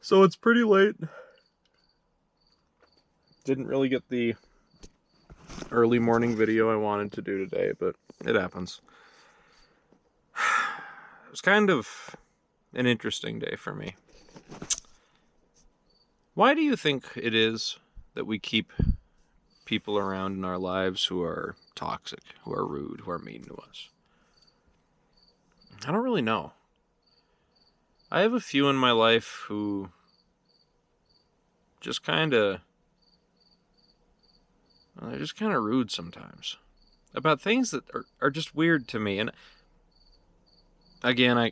So it's pretty late. Didn't really get the early morning video I wanted to do today, but it happens. It was kind of an interesting day for me. Why do you think it is that we keep people around in our lives who are toxic, who are rude, who are mean to us? I don't really know. I have a few in my life who just they're just kind of rude sometimes about things that are just weird to me. And again, I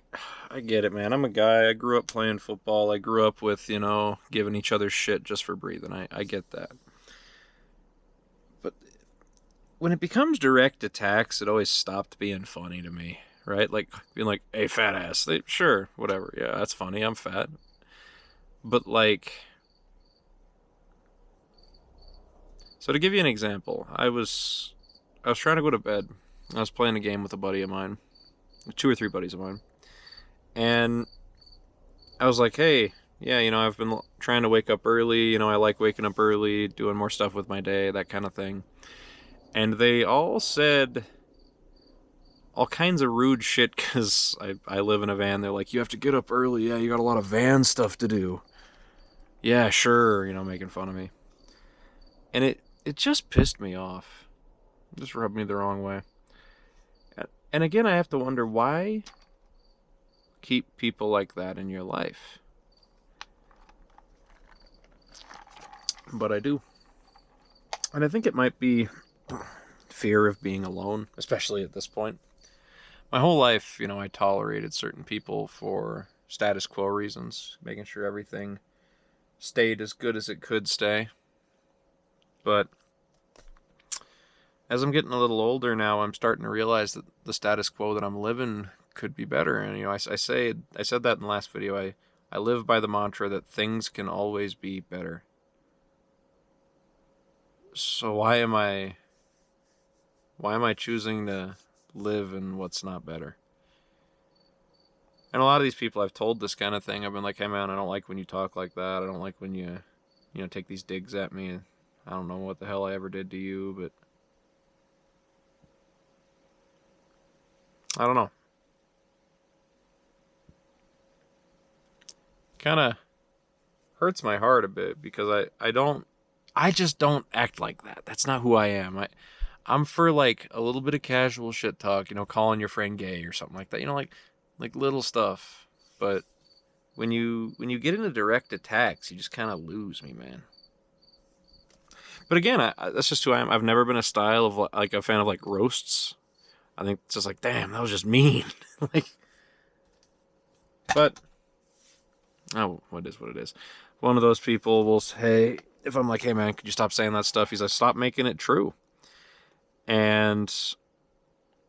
get it, man. I'm a guy. I grew up playing football. I grew up with, giving each other shit just for breathing. I get that. But when it becomes direct attacks, it always stopped being funny to me, right? Like being like, "Hey, fat ass." Sure, whatever. Yeah, that's funny. I'm fat. But so to give you an example, I was trying to go to bed. I was playing a game with a buddy of mine, 2 or 3 buddies of mine, and I was like, "Hey, yeah, I've been trying to wake up early. I like waking up early, doing more stuff with my day, that kind of thing." And they all said all kinds of rude shit because I live in a van. They're like, "You have to get up early. Yeah, you got a lot of van stuff to do." Yeah, sure, making fun of me. And it just pissed me off. It just rubbed me the wrong way. And again, I have to wonder, why keep people like that in your life? But I do. And I think it might be fear of being alone, especially at this point. My whole life, I tolerated certain people for status quo reasons, making sure everything stayed as good as it could stay. But as I'm getting a little older now, I'm starting to realize that the status quo that I'm living could be better. And I said that in the last video. I live by the mantra that things can always be better. So why am I choosing to live in what's not better? And a lot of these people I've told this kind of thing. I've been like, "Hey man, I don't like when you talk like that. I don't like when you take these digs at me. I don't know what the hell I ever did to you, but I don't know." Kind of hurts my heart a bit because I just don't act like that. That's not who I am. I'm for like a little bit of casual shit talk, calling your friend gay or something like that. Like little stuff. But when you get into direct attacks, you just kind of lose me, man. But again, that's just who I am. I've never been a style of like a fan of like roasts. I think it's just like, damn, that was just mean. Like, but oh, what it is. One of those people will say, if I'm like, "Hey man, could you stop saying that stuff?" He's like, "Stop making it true." And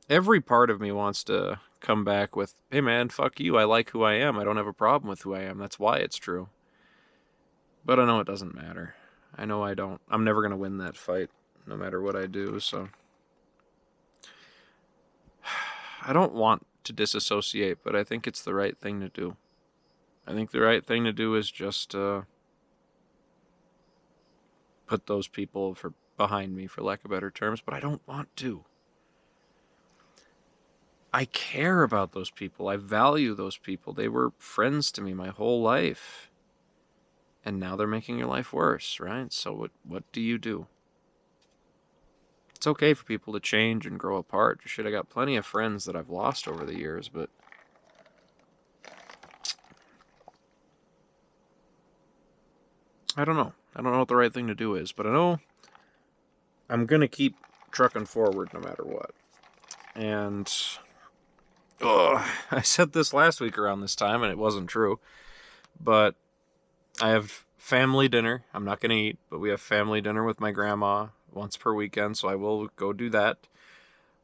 every part of me wants to come back with, "Hey man, fuck you. I like who I am. I don't have a problem with who I am. That's why it's true." But I know it doesn't matter. I know I don't. I'm never going to win that fight, no matter what I do, so I don't want to disassociate, but I think it's the right thing to do. I think the right thing to do is just put those people behind me, for lack of better terms, but I don't want to. I care about those people. I value those people. They were friends to me my whole life. And now they're making your life worse, right? So what do you do? It's okay for people to change and grow apart. Shit, I got plenty of friends that I've lost over the years, but I don't know. I don't know what the right thing to do is, but I know I'm gonna keep trucking forward no matter what. And I said this last week around this time, and it wasn't true, but I have family dinner. I'm not gonna eat, but we have family dinner with my grandma once per weekend, so I will go do that.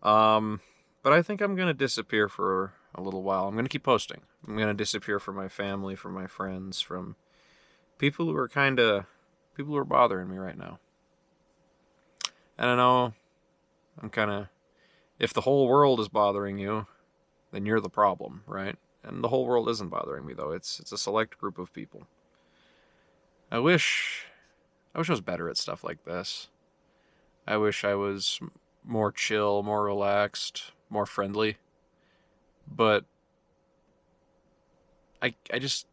But I think I'm gonna disappear for a little while. I'm gonna keep posting. I'm gonna disappear from my family, from my friends, from people who are bothering me right now. And I know if the whole world is bothering you, then you're the problem, right? And the whole world isn't bothering me, though. It's a select group of people. I wish I was better at stuff like this. I wish I was more chill, more relaxed, more friendly. But I just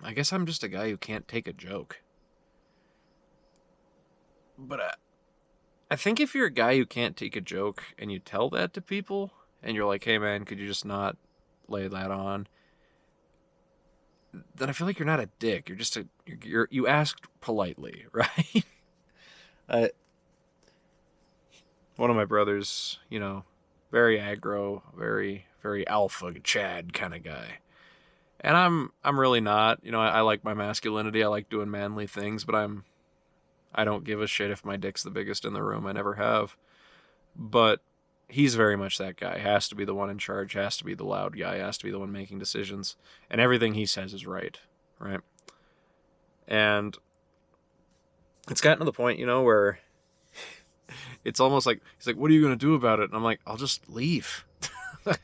I guess I'm just a guy who can't take a joke. But I think if you're a guy who can't take a joke and you tell that to people and you're like, "Hey man, could you just not lay that on?" Then I feel like you're not a dick. You're just you asked politely, right? I One of my brothers, very aggro, very alpha Chad kind of guy. And I'm really not. I like my masculinity. I like doing manly things, but I don't give a shit if my dick's the biggest in the room. I never have. But he's very much that guy. Has to be the one in charge, has to be the loud guy, has to be the one making decisions. And everything he says is right, right? And it's gotten to the point, where it's almost like he's like, "What are you going to do about it?" And I'm like, "I'll just leave."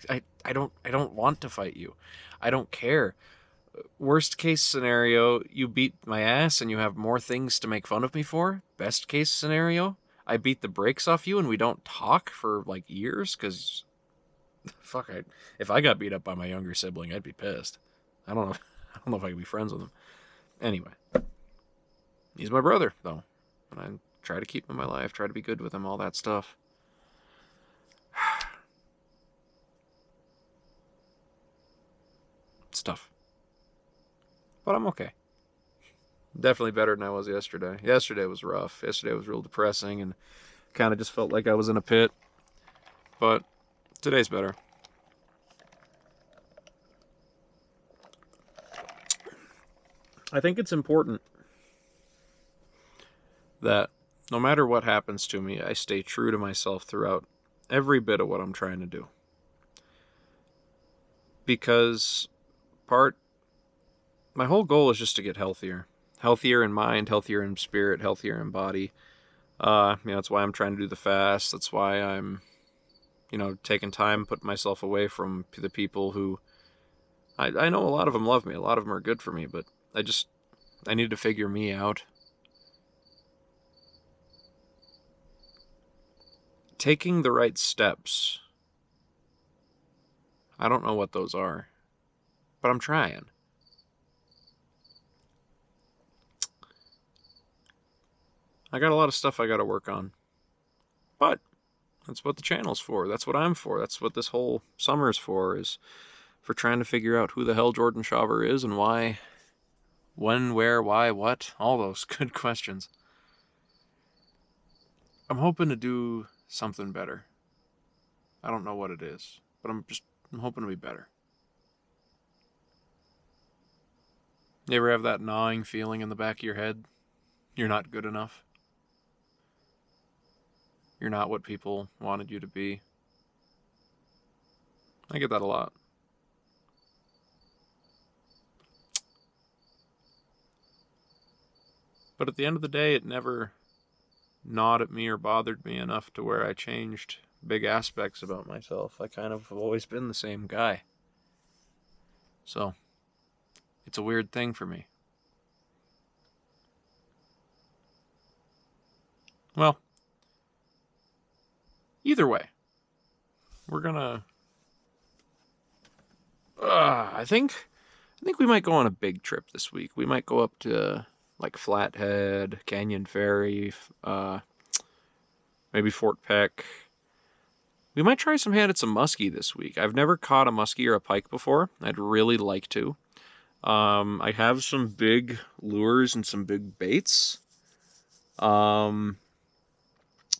I don't want to fight you. I don't care. Worst case scenario, you beat my ass and you have more things to make fun of me for. Best case scenario, I beat the brakes off you and we don't talk for like years, because fuck, if I got beat up by my younger sibling, I'd be pissed. I don't know. I don't know if I could be friends with him. Anyway, he's my brother though, and I try to keep him in my life, try to be good with him, all that stuff. It's tough, but I'm okay. Definitely better than I was yesterday. Yesterday was rough. Yesterday was real depressing and kind of just felt like I was in a pit. But today's better. I think it's important that no matter what happens to me, I stay true to myself throughout every bit of what I'm trying to do. Because my whole goal is just to get healthier. Healthier in mind, healthier in spirit, healthier in body. That's why I'm trying to do the fast. That's why I'm, taking time, putting myself away from the people who, I know a lot of them love me. A lot of them are good for me, but I need to figure me out. Taking the right steps. I don't know what those are, but I'm trying. I got a lot of stuff I got to work on, but that's what the channel's for. That's what I'm for. That's what this whole summer's is for trying to figure out who the hell Jordan Shaver is and why, when, where, why, what, all those good questions. I'm hoping to do something better. I don't know what it is, but I'm hoping to be better. You ever have that gnawing feeling in the back of your head? You're not good enough. You're not what people wanted you to be. I get that a lot. But at the end of the day, it never gnawed at me or bothered me enough to where I changed big aspects about myself. I kind of have always been the same guy. So, it's a weird thing for me. Well, either way, we're gonna. I think we might go on a big trip this week. We might go up to like Flathead, Canyon Ferry, maybe Fort Peck. We might try some muskie this week. I've never caught a muskie or a pike before. I'd really like to. I have some big lures and some big baits.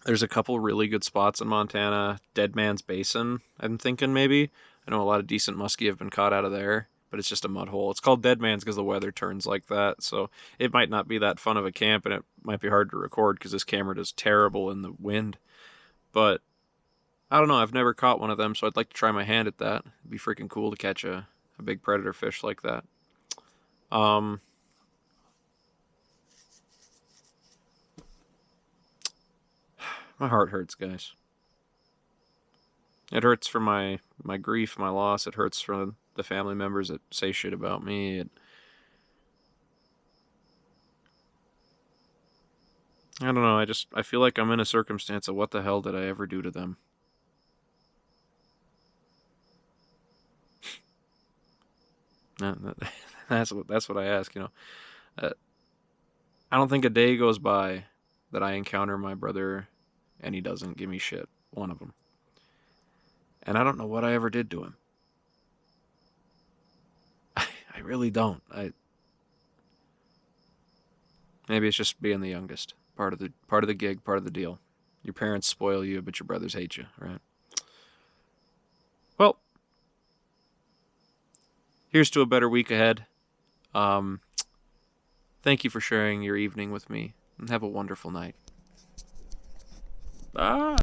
There's a couple really good spots in Montana. Dead Man's Basin, I'm thinking maybe. I know a lot of decent muskie have been caught out of there, but it's just a mud hole. It's called Dead Man's because the weather turns like that, so it might not be that fun of a camp, and it might be hard to record because this camera does terrible in the wind. But I don't know, I've never caught one of them, so I'd like to try my hand at that. It'd be freaking cool to catch a big predator fish like that. My heart hurts, guys. It hurts for my grief, my loss. It hurts for the family members that say shit about me. I don't know. I feel like I'm in a circumstance of what the hell did I ever do to them? Uh, that- that's what I ask. Uh, I don't think a day goes by that I encounter my brother and he doesn't give me shit. One of them, and I don't know what I ever did to him. I really don't. Maybe it's just being the youngest. Part of the gig, part of the deal. Your parents spoil you, but your brothers hate you, right? Well, here's to a better week ahead. Um, Thank you for sharing your evening with me, and have a wonderful night. Bye.